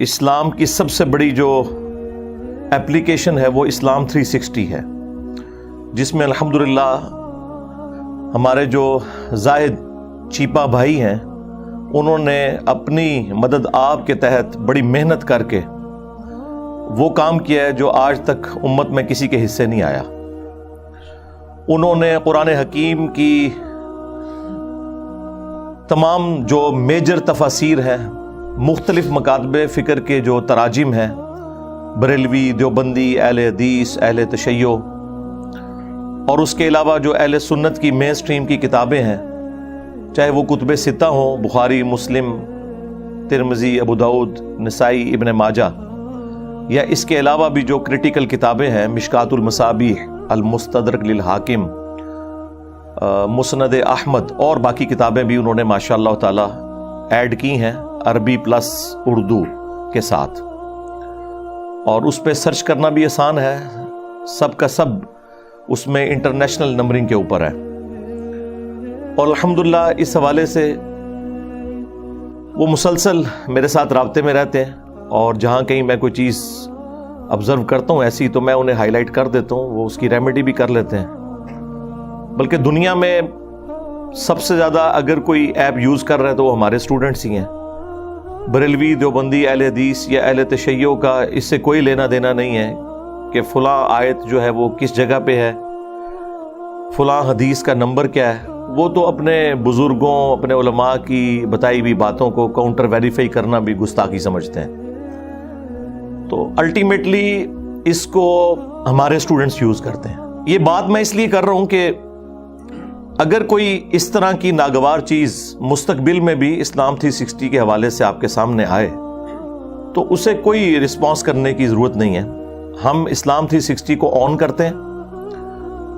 اسلام کی سب سے بڑی جو ایپلیکیشن ہے وہ اسلام 360 ہے، جس میں الحمدللہ ہمارے جو زاہد چیپا بھائی ہیں انہوں نے اپنی مدد آپ کے تحت بڑی محنت کر کے وہ کام کیا ہے جو آج تک امت میں کسی کے حصے نہیں آیا۔ انہوں نے قرآن حکیم کی تمام جو میجر تفاسیر ہیں، مختلف مکاتب فکر کے جو تراجم ہیں، بریلوی، دیوبندی، اہل حدیث، اہل تشیع، اور اس کے علاوہ جو اہل سنت کی مین سٹریم کی کتابیں ہیں، چاہے وہ کتب ستہ ہوں، بخاری، مسلم، ترمذی، ابو داؤد، نسائی، ابن ماجہ، یا اس کے علاوہ بھی جو کریٹیکل کتابیں ہیں، مشکات المصابیح، المستدرک للحاکم، مسند احمد، اور باقی کتابیں بھی انہوں نے ماشاء اللہ تعالی ایڈ کی ہیں عربی پلس اردو کے ساتھ، اور اس پہ سرچ کرنا بھی آسان ہے، سب کا سب اس میں انٹرنیشنل نمبرنگ کے اوپر ہے۔ اور الحمدللہ اس حوالے سے وہ مسلسل میرے ساتھ رابطے میں رہتے ہیں، اور جہاں کہیں میں کوئی چیز آبزرو کرتا ہوں ایسی تو میں انہیں ہائی لائٹ کر دیتا ہوں، وہ اس کی ریمیڈی بھی کر لیتے ہیں۔ بلکہ دنیا میں سب سے زیادہ اگر کوئی ایپ یوز کر رہا ہے تو وہ ہمارے اسٹوڈنٹس ہی ہیں۔ بریلوی، دیوبندی، اہل حدیث یا اہل تشیع کا اس سے کوئی لینا دینا نہیں ہے کہ فلاں آیت جو ہے وہ کس جگہ پہ ہے، فلاں حدیث کا نمبر کیا ہے۔ وہ تو اپنے بزرگوں، اپنے علماء کی بتائی ہوئی باتوں کو کاؤنٹر ویریفائی کرنا بھی گستاخی سمجھتے ہیں۔ تو الٹیمیٹلی اس کو ہمارے اسٹوڈنٹس یوز کرتے ہیں۔ یہ بات میں اس لیے کر رہا ہوں کہ اگر کوئی اس طرح کی ناگوار چیز مستقبل میں بھی اسلام 360 کے حوالے سے آپ کے سامنے آئے تو اسے کوئی رسپانس کرنے کی ضرورت نہیں ہے۔ ہم اسلام 360 کو آن کرتے ہیں،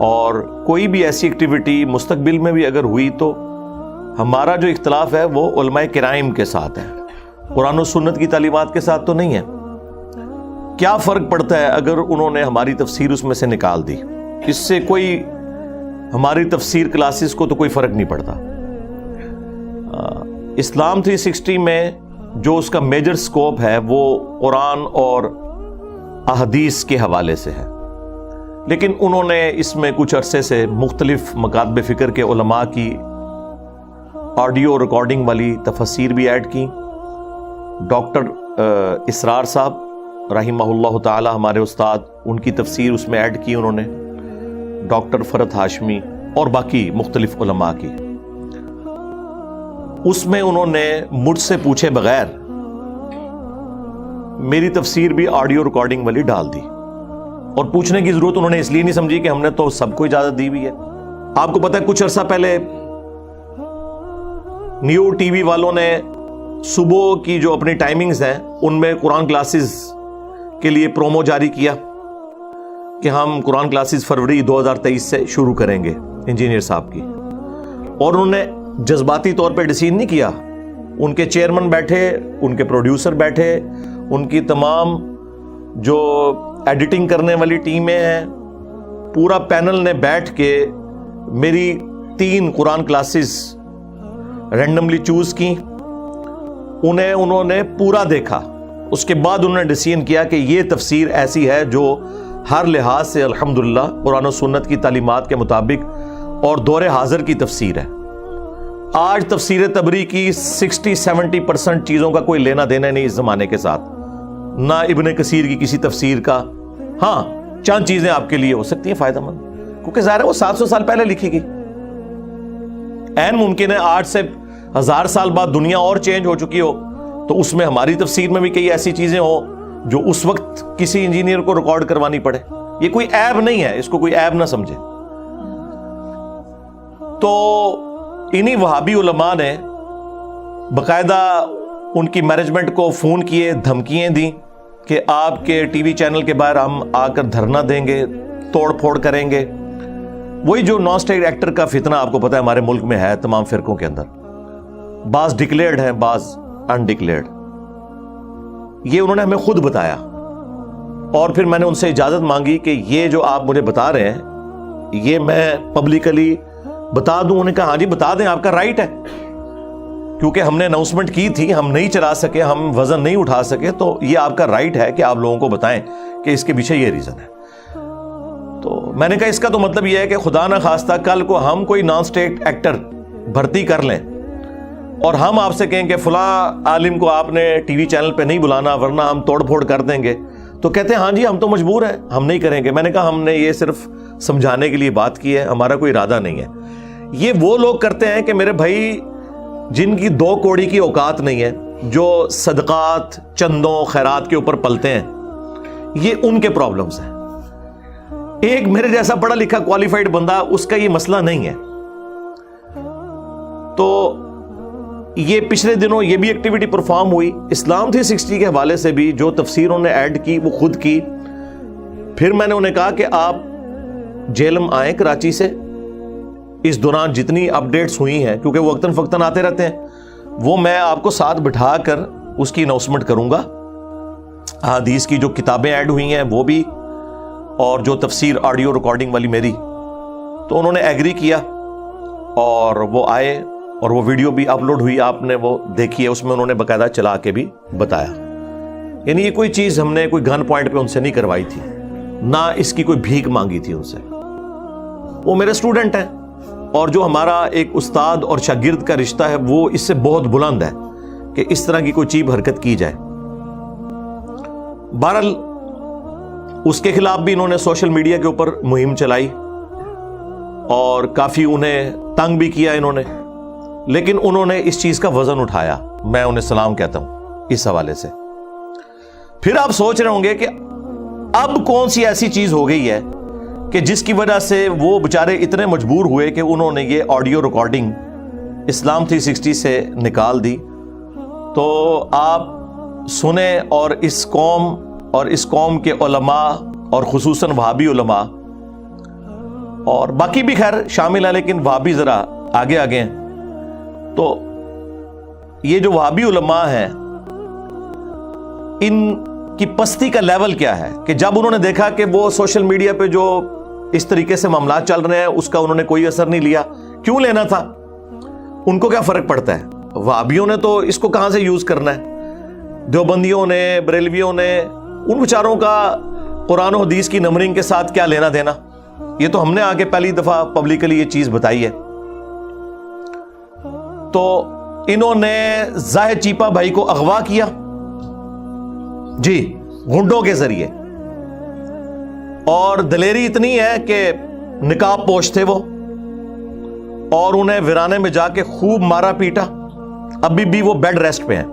اور کوئی بھی ایسی ایکٹیویٹی مستقبل میں بھی اگر ہوئی تو ہمارا جو اختلاف ہے وہ علماء کرام کے ساتھ ہے، قرآن و سنت کی تعلیمات کے ساتھ تو نہیں ہے۔ کیا فرق پڑتا ہے اگر انہوں نے ہماری تفسیر اس میں سے نکال دی؟ اس سے کوئی ہماری تفسیر کلاسز کو تو کوئی فرق نہیں پڑتا۔ اسلام 360 میں جو اس کا میجر سکوپ ہے وہ قرآن اور احادیث کے حوالے سے ہے، لیکن انہوں نے اس میں کچھ عرصے سے مختلف مکاتب فکر کے علماء کی آڈیو ریکارڈنگ والی تفاسیر بھی ایڈ کی۔ ڈاکٹر اسرار صاحب رحمہ اللہ تعالی ہمارے استاد، ان کی تفسیر اس میں ایڈ کی انہوں نے، ڈاکٹر فرت ہاشمی اور باقی مختلف علماء کی۔ اس میں انہوں نے مجھ سے پوچھے بغیر میری تفسیر بھی آڈیو ریکارڈنگ والی ڈال دی، اور پوچھنے کی ضرورت انہوں نے اس لیے نہیں سمجھی کہ ہم نے تو سب کو اجازت دی ہوئی ہے۔ آپ کو پتہ ہے کچھ عرصہ پہلے نیو ٹی وی والوں نے صبح کی جو اپنی ٹائمنگز ہیں ان میں قرآن کلاسز کے لیے پرومو جاری کیا کہ ہم قرآن کلاسز فروری 2023 سے شروع کریں گے، انجینئر صاحب کی، اور انہوں نے جذباتی طور پہ ڈیسیژن نہیں کیا۔ ان کے چیئرمین بیٹھے، ان کے پروڈیوسر بیٹھے، ان کی تمام جو ایڈیٹنگ کرنے والی ٹیمیں ہیں، پورا پینل نے بیٹھ کے میری 3 قرآن کلاسز رینڈملی چوز کی، انہوں نے پورا دیکھا، اس کے بعد انہوں نے ڈیسیژن کیا کہ یہ تفسیر ایسی ہے جو ہر لحاظ سے الحمدللہ قرآن و سنت کی تعلیمات کے مطابق اور دور حاضر کی تفسیر ہے۔ آج تفسیر تبری کی 60-70% چیزوں کا کوئی لینا دینا نہیں اس زمانے کے ساتھ، نہ ابن کثیر کی کسی تفسیر کا۔ ہاں چند چیزیں آپ کے لیے ہو سکتی ہیں فائدہ مند، کیونکہ ظاہر ہے وہ 700 سال پہلے لکھی گئی، عین ممکن ہے 8 سے 1000 سال بعد دنیا اور چینج ہو چکی ہو تو اس میں ہماری تفسیر میں بھی کئی ایسی چیزیں ہوں جو اس وقت کسی انجینئر کو ریکارڈ کروانی پڑے۔ یہ کوئی عیب نہیں ہے، اس کو کوئی عیب نہ سمجھے۔ تو انہی وہابی علماء نے باقاعدہ ان کی مینجمنٹ کو فون کیے، دھمکیاں دیں کہ آپ کے ٹی وی چینل کے باہر ہم آ کر دھرنا دیں گے، توڑ پھوڑ کریں گے۔ وہی جو نان اسٹیٹ ایکٹر کا فتنہ آپ کو پتہ ہے ہمارے ملک میں ہے تمام فرقوں کے اندر، بعض ڈکلیئرڈ ہیں، بعض انڈکلیئرڈ۔ یہ انہوں نے ہمیں خود بتایا، اور پھر میں نے ان سے اجازت مانگی کہ یہ جو آپ مجھے بتا رہے ہیں یہ میں پبلکلی بتا دوں؟ انہوں نے کہا ہاں جی بتا دیں، آپ کا رائٹ ہے۔ کیونکہ ہم نے اناؤنسمنٹ کی تھی، ہم نہیں چلا سکے، ہم وزن نہیں اٹھا سکے، تو یہ آپ کا رائٹ ہے کہ آپ لوگوں کو بتائیں کہ اس کے پیچھے یہ ریزن ہے۔ تو میں نے کہا اس کا تو مطلب یہ ہے کہ خدا نہ خواستہ کل کو ہم کوئی نان اسٹیٹ ایکٹر بھرتی کر لیں اور ہم آپ سے کہیں کہ فلاں عالم کو آپ نے ٹی وی چینل پہ نہیں بلانا ورنہ ہم توڑ پھوڑ کر دیں گے، تو کہتے ہیں ہاں جی ہم تو مجبور ہیں، ہم نہیں کریں گے۔ میں نے کہا ہم نے یہ صرف سمجھانے کے لیے بات کی ہے، ہمارا کوئی ارادہ نہیں ہے۔ یہ وہ لوگ کرتے ہیں کہ میرے بھائی جن کی 2 کوڑی کی اوقات نہیں ہے، جو صدقات چندوں خیرات کے اوپر پلتے ہیں، یہ ان کے پرابلمز ہیں۔ ایک میرے جیسا پڑھا لکھا کوالیفائڈ بندہ، اس کا یہ مسئلہ نہیں ہے۔ تو یہ پچھلے دنوں یہ بھی ایکٹیویٹی پرفارم ہوئی اسلام 360 کے حوالے سے بھی، جو تفسیر انہوں نے ایڈ کی وہ خود کی۔ پھر میں نے انہیں کہا کہ آپ جیلم آئیں کراچی سے، اس دوران جتنی اپڈیٹس ہوئی ہیں، کیونکہ وہ وقتاً فوقتاً آتے رہتے ہیں، وہ میں آپ کو ساتھ بٹھا کر اس کی اناؤنسمنٹ کروں گا۔ احادیث کی جو کتابیں ایڈ ہوئی ہیں وہ بھی، اور جو تفسیر آڈیو ریکارڈنگ والی میری۔ تو انہوں نے ایگری کیا اور وہ آئے، اور وہ ویڈیو بھی اپلوڈ ہوئی، آپ نے وہ دیکھی ہے، اس میں انہوں نے باقاعدہ چلا کے بھی بتایا۔ یعنی یہ کوئی چیز ہم نے کوئی گن پوائنٹ پہ ان سے نہیں کروائی تھی، نہ اس کی کوئی بھیک مانگی تھی ان سے۔ وہ میرے اسٹوڈنٹ ہیں، اور جو ہمارا ایک استاد اور شاگرد کا رشتہ ہے وہ اس سے بہت بلند ہے کہ اس طرح کی کوئی چیز حرکت کی جائے۔ بہرحال اس کے خلاف بھی انہوں نے سوشل میڈیا کے اوپر مہم چلائی اور کافی انہیں تنگ بھی کیا انہوں نے، لیکن انہوں نے اس چیز کا وزن اٹھایا۔ میں انہیں سلام کہتا ہوں اس حوالے سے۔ پھر آپ سوچ رہے ہوں گے کہ اب کون سی ایسی چیز ہو گئی ہے کہ جس کی وجہ سے وہ بیچارے اتنے مجبور ہوئے کہ انہوں نے یہ آڈیو ریکارڈنگ اسلام 360 سے نکال دی۔ تو آپ سنیں، اور اس قوم کے علماء اور خصوصاً وہابی علماء اور باقی بھی خیر شامل ہیں، لیکن وہابی ذرا آگے ہیں۔ تو یہ جو وہابی علماء ہیں، ان کی پستی کا لیول کیا ہے کہ جب انہوں نے دیکھا کہ وہ سوشل میڈیا پہ جو اس طریقے سے معاملات چل رہے ہیں اس کا انہوں نے کوئی اثر نہیں لیا۔ کیوں لینا تھا؟ ان کو کیا فرق پڑتا ہے؟ وہابیوں نے تو اس کو کہاں سے یوز کرنا ہے؟ دیوبندیوں نے، بریلویوں نے، ان بیچاروں کا قرآن و حدیث کی نمبرنگ کے ساتھ کیا لینا دینا؟ یہ تو ہم نے آگے پہلی دفعہ پبلکلی یہ چیز بتائی ہے۔ تو انہوں نے زاہد چیپا بھائی کو اغوا کیا جی گنڈوں کے ذریعے، اور دلیری اتنی ہے کہ نقاب پوش تھے وہ، اور انہیں ویرانے میں جا کے خوب مارا پیٹا۔ ابھی بھی وہ بیڈ ریسٹ پہ ہیں،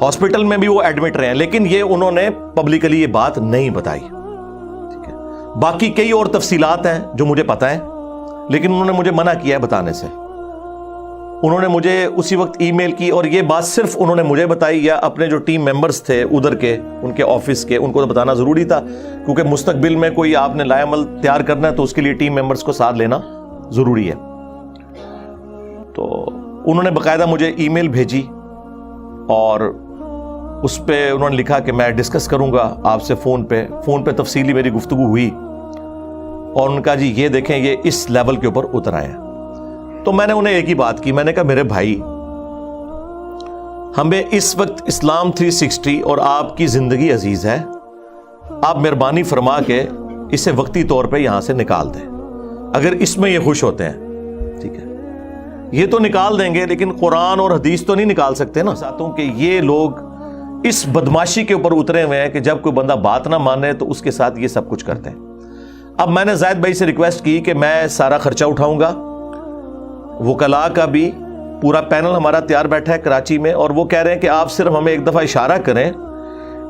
ہاسپٹل میں بھی وہ ایڈمٹ رہے ہیں، لیکن یہ انہوں نے پبلکلی یہ بات نہیں بتائی۔ ٹھیک ہے، باقی کئی اور تفصیلات ہیں جو مجھے پتا ہے، لیکن انہوں نے مجھے منع کیا ہے بتانے سے۔ انہوں نے مجھے اسی وقت ای میل کی، اور یہ بات صرف انہوں نے مجھے بتائی یا اپنے جو ٹیم ممبرز تھے ادھر کے، ان کے آفس کے، ان کو تو بتانا ضروری تھا، کیونکہ مستقبل میں کوئی آپ نے لائے عمل تیار کرنا ہے تو اس کے لیے ٹیم ممبرز کو ساتھ لینا ضروری ہے۔ تو انہوں نے باقاعدہ مجھے ای میل بھیجی، اور اس پہ انہوں نے لکھا کہ میں ڈسکس کروں گا آپ سے فون پہ تفصیلی میری گفتگو ہوئی، اور ان کا جی یہ دیکھیں یہ اس لیول کے اوپر اتر آئے ہیں۔ تو میں نے انہیں ایک ہی بات کی، میں نے کہا میرے بھائی، ہمیں اس وقت اسلام 360 اور آپ کی زندگی عزیز ہے، آپ مہربانی فرما کے اسے وقتی طور پہ یہاں سے نکال دیں، اگر اس میں یہ خوش ہوتے ہیں۔ ٹھیک ہے، یہ تو نکال دیں گے، لیکن قرآن اور حدیث تو نہیں نکال سکتے نا۔ چاہتا ہوں کہ یہ لوگ اس بدماشی کے اوپر اترے ہوئے ہیں کہ جب کوئی بندہ بات نہ مانے تو اس کے ساتھ یہ سب کچھ کرتے ہیں۔ اب میں نے زاہد بھائی سے ریکویسٹ کی کہ میں سارا خرچہ اٹھاؤں گا، وکلاء کا بھی پورا پینل ہمارا تیار بیٹھا ہے کراچی میں، اور وہ کہہ رہے ہیں کہ آپ صرف ہمیں ایک دفعہ اشارہ کریں،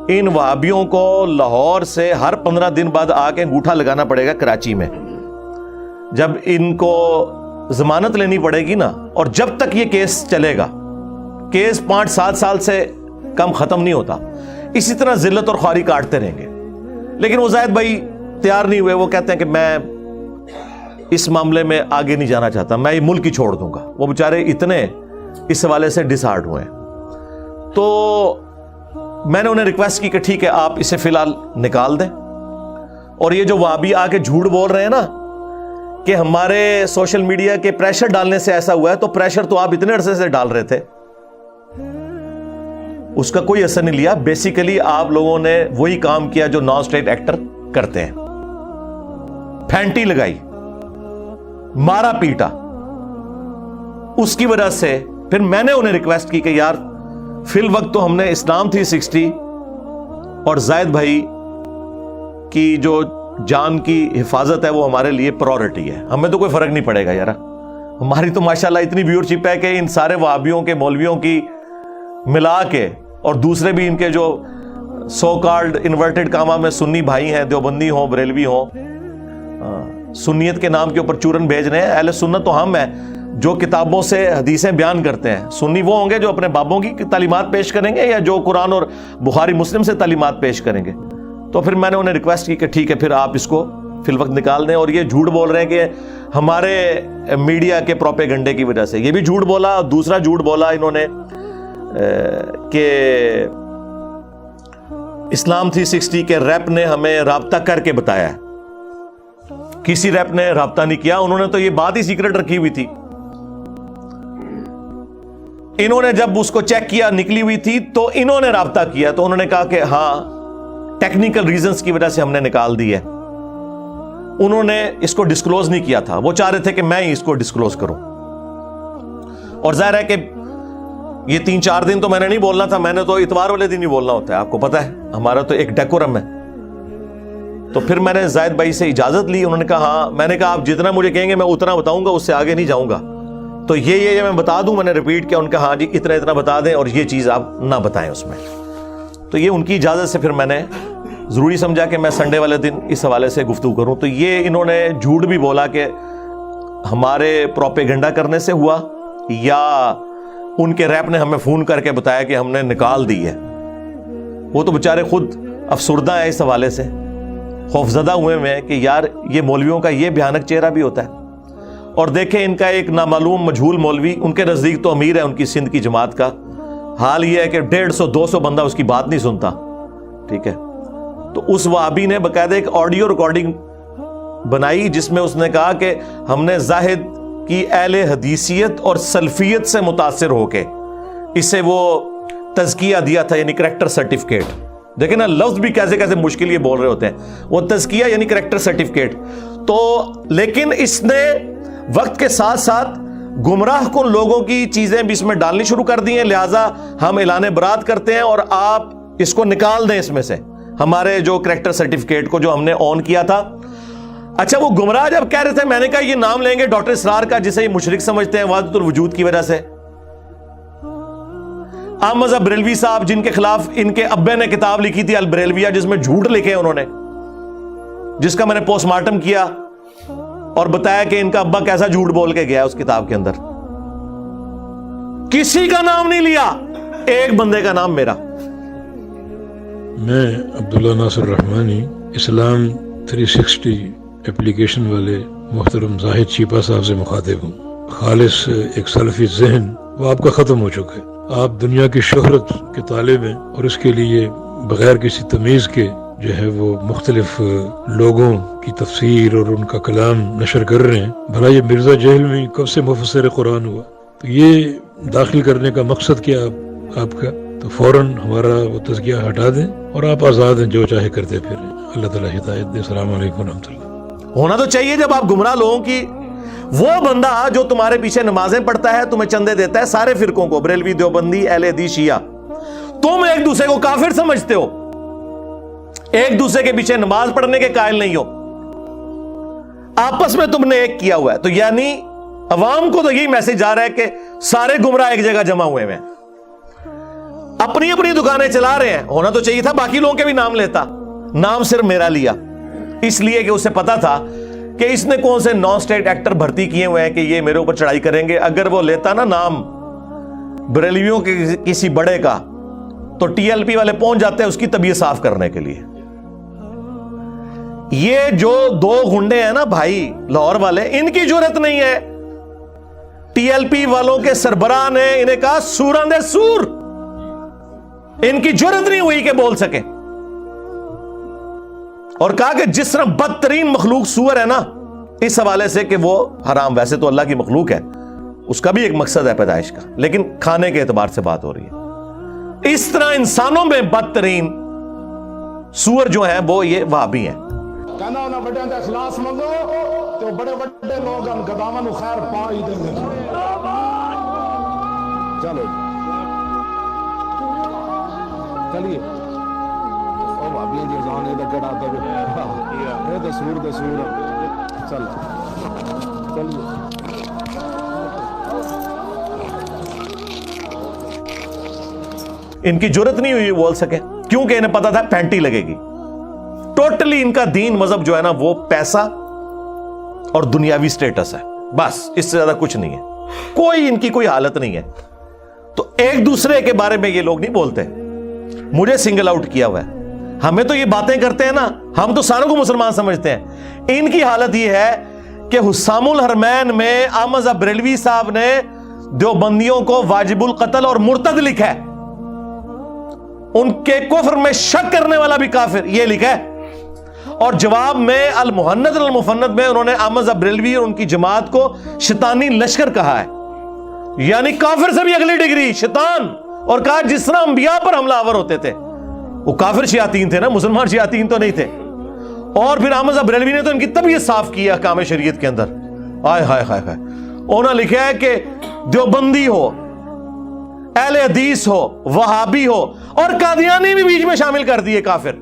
ان وہابیوں کو لاہور سے ہر 15 دن بعد آ کے انگوٹھا لگانا پڑے گا کراچی میں، جب ان کو ضمانت لینی پڑے گی نا، اور جب تک یہ کیس چلے گا، کیس 5-7 سال سے کم ختم نہیں ہوتا، اسی طرح ذلت اور خواری کاٹتے رہیں گے۔ لیکن وہ زاہد بھائی تیار نہیں ہوئے، وہ کہتے ہیں کہ میں اس معاملے میں آگے نہیں جانا چاہتا، میں یہ ملک ہی چھوڑ دوں گا۔ وہ بیچارے اتنے اس حوالے سے ڈس ہارٹ ہوئے ہیں۔ تو میں نے انہیں ریکویسٹ کی کہ ٹھیک ہے آپ اسے فی الحال نکال دیں، اور یہ جو وہابی آ کے جھوٹ بول رہے ہیں نا کہ ہمارے سوشل میڈیا کے پریشر ڈالنے سے ایسا ہوا ہے، تو پریشر تو آپ اتنے عرصے سے ڈال رہے تھے، اس کا کوئی اثر نہیں لیا. بیسیکلی آپ لوگوں نے وہی کام کیا جو نان اسٹیٹ ایکٹر کرتے ہیں، پھینٹی لگائی، مارا پیٹا. اس کی وجہ سے پھر میں نے انہیں ریکویسٹ کی کہ یار فی الوقت تو ہم نے اسلام 360 اور زاہد بھائی کی جو جان کی حفاظت ہے وہ ہمارے لیے پرائورٹی ہے، ہمیں تو کوئی فرق نہیں پڑے گا یار. ہماری تو ماشاءاللہ اتنی ویورشپ ہے کہ ان سارے وہابیوں کے مولویوں کی ملا کے اور دوسرے بھی ان کے جو سو کالڈ انورٹڈ کاما میں سنی بھائی ہیں، دیوبندی ہوں بریلوی ہوں، سنیت کے نام کے اوپر چورن بھیج رہے ہیں. اہل سنت تو ہم ہیں جو کتابوں سے حدیثیں بیان کرتے ہیں. سنی وہ ہوں گے جو اپنے بابوں کی تعلیمات پیش کریں گے یا جو قرآن اور بخاری مسلم سے تعلیمات پیش کریں گے. تو پھر میں نے انہیں ریکویسٹ کی کہ ٹھیک ہے پھر آپ اس کو فی الوقت نکال دیں. اور یہ جھوٹ بول رہے ہیں کہ ہمارے میڈیا کے پروپیگنڈے کی وجہ سے، یہ بھی جھوٹ بولا. اور دوسرا جھوٹ بولا انہوں نے کہ اسلام 360 کے ریپ نے ہمیں رابطہ کر کے بتایا ہے. کسی ریپ نے رابطہ نہیں کیا، انہوں نے تو یہ بات ہی سیکرٹ رکھی ہوئی تھی. انہوں نے جب اس کو چیک کیا نکلی ہوئی تھی تو انہوں نے رابطہ کیا، تو انہوں نے کہا کہ ہاں ٹیکنیکل ریزنز کی وجہ سے ہم نے نکال دی ہے. انہوں نے اس کو ڈسکلوز نہیں کیا تھا، وہ چاہ رہے تھے کہ میں ہی اس کو ڈسکلوز کروں. اور ظاہر ہے کہ یہ 3-4 دن تو میں نے نہیں بولنا تھا، میں نے تو اتوار والے دن ہی بولنا ہوتا ہے، آپ کو پتا ہے ہمارا تو ایک ڈیکورم ہے. تو پھر میں نے زاہد بھائی سے اجازت لی. انہوں نے کہا ہاں. میں نے کہا آپ جتنا مجھے کہیں گے میں اتنا بتاؤں گا، اس سے آگے نہیں جاؤں گا. تو یہ میں بتا دوں، میں نے ریپیٹ کیا. ان کا ہاں جی اتنا بتا دیں اور یہ چیز آپ نہ بتائیں اس میں. تو یہ ان کی اجازت سے پھر میں نے ضروری سمجھا کہ میں سنڈے والے دن اس حوالے سے گفتگو کروں. تو یہ انہوں نے جھوٹ بھی بولا کہ ہمارے پروپیگنڈا کرنے سے ہوا یا ان کے ریپ نے ہمیں فون کر کے بتایا کہ ہم نے نکال دی ہے. وہ تو بیچارے خود افسردہ ہیں اس حوالے سے، خوفزدہ ہوئے ہیں کہ یار یہ مولویوں کا یہ بھیانک چہرہ بھی ہوتا ہے. اور دیکھیں ان کا ایک نامعلوم مجہول مولوی، ان کے نزدیک تو امیر ہے ان کی سندھ کی جماعت کا، حال یہ ہے کہ 150-200 بندہ اس کی بات نہیں سنتا. ٹھیک ہے، تو اس وہابی نے باقاعدہ ایک آڈیو ریکارڈنگ بنائی جس میں اس نے کہا کہ ہم نے زاہد کی اہل حدیثیت اور سلفیت سے متاثر ہو کے اسے وہ تزکیہ دیا تھا، یعنی کریکٹر سرٹیفکیٹ. دیکھیں نا لفظ بھی کیسے کیسے مشکل یہ بول رہے ہوتے ہیں. وہ تزکیہ یعنی کریکٹر سرٹیفکیٹ. تو لیکن اس نے وقت کے ساتھ ساتھ گمراہ کن لوگوں کی چیزیں بھی اس میں ڈالنی شروع کر دی ہیں. لہٰذا ہم اعلان برات کرتے ہیں اور آپ اس کو نکال دیں اس میں سے، ہمارے جو کریکٹر سرٹیفکیٹ کو جو ہم نے آن کیا تھا. اچھا وہ گمراہ جب کہہ رہے تھے، میں نے کہا یہ نام لیں گے ڈاکٹر اسرار کا جسے یہ مشرک سمجھتے ہیں وحدت الوجود کی وجہ سے. احمد بریلوی صاحب جن کے خلاف ان کے ابے نے کتاب لکھی تھی البریلویہ، جس میں جھوٹ لکھے انہوں نے، جس کا میں نے پوسٹ مارٹم کیا اور بتایا کہ ان کا ابا کیسا جھوٹ بول کے گیا اس کتاب کے اندر. کسی کا نام نہیں لیا، ایک بندے کا نام میرا. میں عبداللہ ناصر رحمانی، اسلام 360 اپلیکیشن والے محترم زاہد چیپا صاحب سے مخاطب ہوں. خالص ایک سلفی ذہن وہ آپ کا ختم ہو چکا ہے. آپ دنیا کی شہرت کے طالب ہیں اور اس کے لیے بغیر کسی تمیز کے جو ہے وہ مختلف لوگوں کی تفسیر اور ان کا کلام نشر کر رہے ہیں. بھلا یہ مرزا جہل میں کب سے مفسر قرآن ہوا؟ تو یہ داخل کرنے کا مقصد کیا آپ کا؟ تو فوراً ہمارا وہ تزکیہ ہٹا دیں اور آپ آزاد ہیں، جو چاہے کرتے پھریں. اللہ تعالیٰ ہدایت دے. السلام علیکم ورحمۃ اللہ. ہونا تو چاہیے جب آپ گمراہ لوگوں کی، وہ بندہ جو تمہارے پیچھے نمازیں پڑھتا ہے، تمہیں چندے دیتا ہے، سارے فرقوں کو، بریلوی، دیوبندی، اہل حدیث، شیعہ، تم ایک دوسرے کو کافر سمجھتے ہو، ایک دوسرے کے پیچھے نماز پڑھنے کے قائل نہیں ہو، آپس میں تم نے ایک کیا ہوا ہے. تو یعنی عوام کو تو یہی میسج آ رہا ہے کہ سارے گمراہ ایک جگہ جمع ہوئے ہیں، اپنی اپنی دکانیں چلا رہے ہیں. ہونا تو چاہیے تھا باقی لوگوں کے بھی نام لیتا، نام صرف میرا لیا اس لیے کہ اسے پتا تھا کہ اس نے کون سے نان اسٹیٹ ایکٹر بھرتی کیے ہوئے ہیں کہ یہ میرے اوپر چڑھائی کریں گے. اگر وہ لیتا نا نام بریلویوں کے کسی بڑے کا تو ٹی ایل پی والے پہنچ جاتے ہیں اس کی طبیعت صاف کرنے کے لیے. یہ جو 2 گنڈے ہیں نا بھائی لاہور والے، ان کی جرت نہیں ہے. ٹی ایل پی والوں کے سربراہ نے انہیں کہا سورندے سور، ان کی جرت نہیں ہوئی کہ بول سکے، اور کہا کہ جس طرح بدترین مخلوق سور ہے نا اس حوالے سے کہ وہ حرام، ویسے تو اللہ کی مخلوق ہے، اس کا بھی ایک مقصد ہے پیدائش کا، لیکن کھانے کے اعتبار سے بات ہو رہی ہے۔ اس طرح انسانوں میں بدترین سور جو ہیں وہ یہ وہابی ہیں۔ کہنا انہاں بڑے دا اخلاص منگو تو بڑے بڑے لوگ ان گداواں نو خیر پا ہی دے دے۔ چلو چلیے او بھابی دی جان اے کڑا تے اے تے سور چل چلیے۔ ان کی جرت نہیں ہوئی بول سکے کیونکہ انہیں پتا تھا پینٹی لگے گی۔ ٹوٹلی ان کا دین مذہب جو ہے نا وہ پیسہ اور دنیاوی سٹیٹس ہے، بس اس سے زیادہ کچھ نہیں ہے، کوئی ان کی کوئی حالت نہیں ہے۔ تو ایک دوسرے کے بارے میں یہ لوگ نہیں بولتے، مجھے سنگل آؤٹ کیا ہوا ہے، ہمیں تو یہ باتیں کرتے ہیں نا، ہم تو ساروں کو مسلمان سمجھتے ہیں۔ ان کی حالت یہ ہے کہ حسام الحرمین میں احمد بریلوی صاحب نے دیوبندیوں کو واجب القتل اور مرتد لکھا ہے، ان کے کفر میں شک کرنے والا بھی کافر یہ لکھا ہے، اور جواب میں المہند المفند میں انہوں نے احمد بریلوی اور ان کی جماعت کو شیطانی لشکر کہا ہے، یعنی کافر سے بھی اگلی ڈگری شیطان، اور کہا جس طرح انبیاء پر حملہ آور ہوتے تھے، وہ کافر شیاطین تھے نا، مسلمان شیاطین تو نہیں تھے۔ اور پھر احمد بریلوی نے تو ان کی طبیعت صاف کی ہے احکام شریعت کے اندر، آئے ہائے ہائے ہائے، انہوں نے لکھا ہے کہ دیوبندی ہو، اہل حدیث ہو، وہابی ہو، اور قادیانی بھی بیچ میں شامل کر دیے کافر،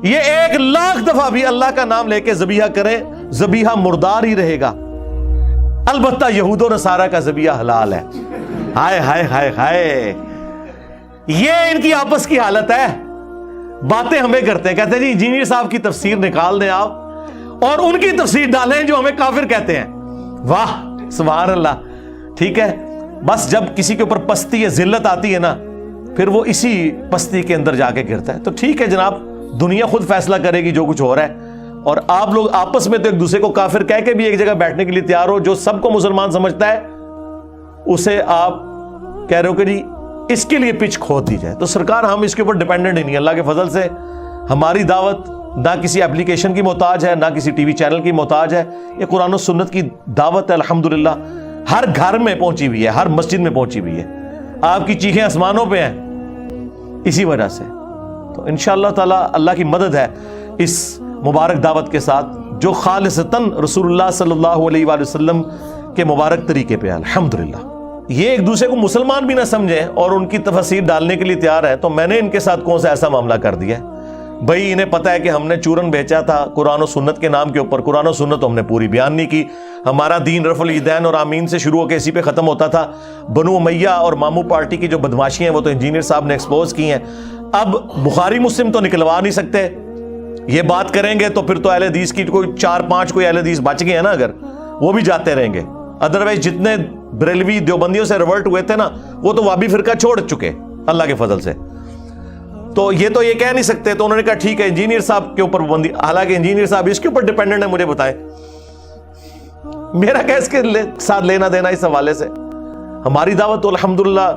یہ 1,00,000 دفعہ بھی اللہ کا نام لے کے ذبیحہ کریں، ذبیحہ مردار ہی رہے گا، البتہ یہود و نصارہ کا ذبیحہ حلال ہے۔ ہائے ہائے ہائے ہائے، یہ ان کی آپس کی حالت ہے۔ باتیں ہمیں کرتے ہیں، کہتے ہیں جی انجینئر صاحب کی تفسیر نکال دیں آپ اور ان کی تفسیر ڈالیں جو ہمیں کافر کہتے ہیں۔ واہ سبحان اللہ، ٹھیک ہے، بس جب کسی کے اوپر پستی یا ذلت آتی ہے نا، پھر وہ اسی پستی کے اندر جا کے گرتا ہے۔ تو ٹھیک ہے جناب، دنیا خود فیصلہ کرے گی جو کچھ ہو رہا ہے، اور آپ لوگ آپس میں تو ایک دوسرے کو کافر کہہ کے بھی ایک جگہ بیٹھنے کے لیے تیار ہو، جو سب کو مسلمان سمجھتا ہے اسے آپ کہہ رہے ہو کہ جی اس کے لیے پچ کھود دی جائے۔ تو سرکار ہم اس کے اوپر ڈیپینڈنٹ ہی نہیں، اللہ کے فضل سے ہماری دعوت نہ کسی اپلیکیشن کی محتاج ہے، نہ کسی ٹی وی چینل کی محتاج ہے، یہ قرآن و سنت کی دعوت ہے، الحمدللہ ہر گھر میں پہنچی ہوئی ہے، ہر مسجد میں پہنچی ہوئی ہے، آپ کی چیخیں آسمانوں پہ ہیں اسی وجہ سے۔ تو انشاءاللہ تعالی اللہ کی مدد ہے اس مبارک دعوت کے ساتھ جو خالصتاً رسول اللہ صلی اللہ علیہ وآلہ وسلم کے مبارک طریقے پہ ہے، الحمدللہ۔ یہ ایک دوسرے کو مسلمان بھی نہ سمجھیں اور ان کی تفسیر ڈالنے کے لیے تیار ہے، تو میں نے ان کے ساتھ کون سا ایسا معاملہ کر دیا ہے؟ بھائی انہیں پتا ہے کہ ہم نے چورن بیچا تھا قرآن و سنت کے نام کے اوپر، قرآن و سنت ہم نے پوری بیان نہیں کی، ہمارا دین رفع الیدین اور آمین سے شروع ہو کے اسی پہ ختم ہوتا تھا۔ بنو امیہ اور مامو پارٹی کی جو بدماشی ہیں وہ تو انجینئر صاحب نے ایکسپوز کی ہیں، اب بخاری مسلم تو نکلوا نہیں سکتے، یہ بات کریں گے تو پھر تو اہل حدیث کی کوئی 4-5 کوئی اہل حدیث بچ گئے ہیں نا، اگر وہ بھی جاتے رہیں گے، ادروائز جتنے بریلوی دیوبندیوں سے ریورٹ ہوئے تھے نا وہ تو وہابی فرقہ چھوڑ چکے اللہ کے فضل سے۔ تو یہ کہہ نہیں سکتے، تو انہوں نے کہا ٹھیک ہے انجینئر صاحب کے اوپر پابندی، حالانکہ انجینئر صاحب اس کے اوپر ڈیپینڈنٹ ہے، مجھے بتائیں میرا کیا اس کے ساتھ لینا دینا اس حوالے سے؟ ہماری دعوت تو الحمدللہ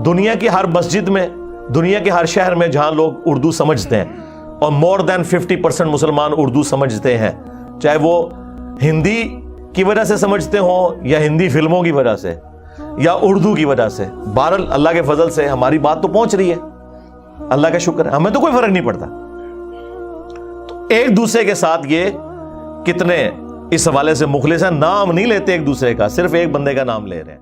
دنیا کی ہر مسجد میں، دنیا کے ہر شہر میں جہاں لوگ اردو سمجھتے ہیں، اور مور دین 50% مسلمان اردو سمجھتے ہیں، چاہے وہ ہندی کی وجہ سے سمجھتے ہوں یا ہندی فلموں کی وجہ سے یا اردو کی وجہ سے، بہرحال اللہ کے فضل سے ہماری بات تو پہنچ رہی ہے، اللہ کا شکر ہے، ہمیں تو کوئی فرق نہیں پڑتا۔ تو ایک دوسرے کے ساتھ یہ کتنے اس حوالے سے مخلص ہیں، نام نہیں لیتے ایک دوسرے کا، صرف ایک بندے کا نام لے رہے ہیں۔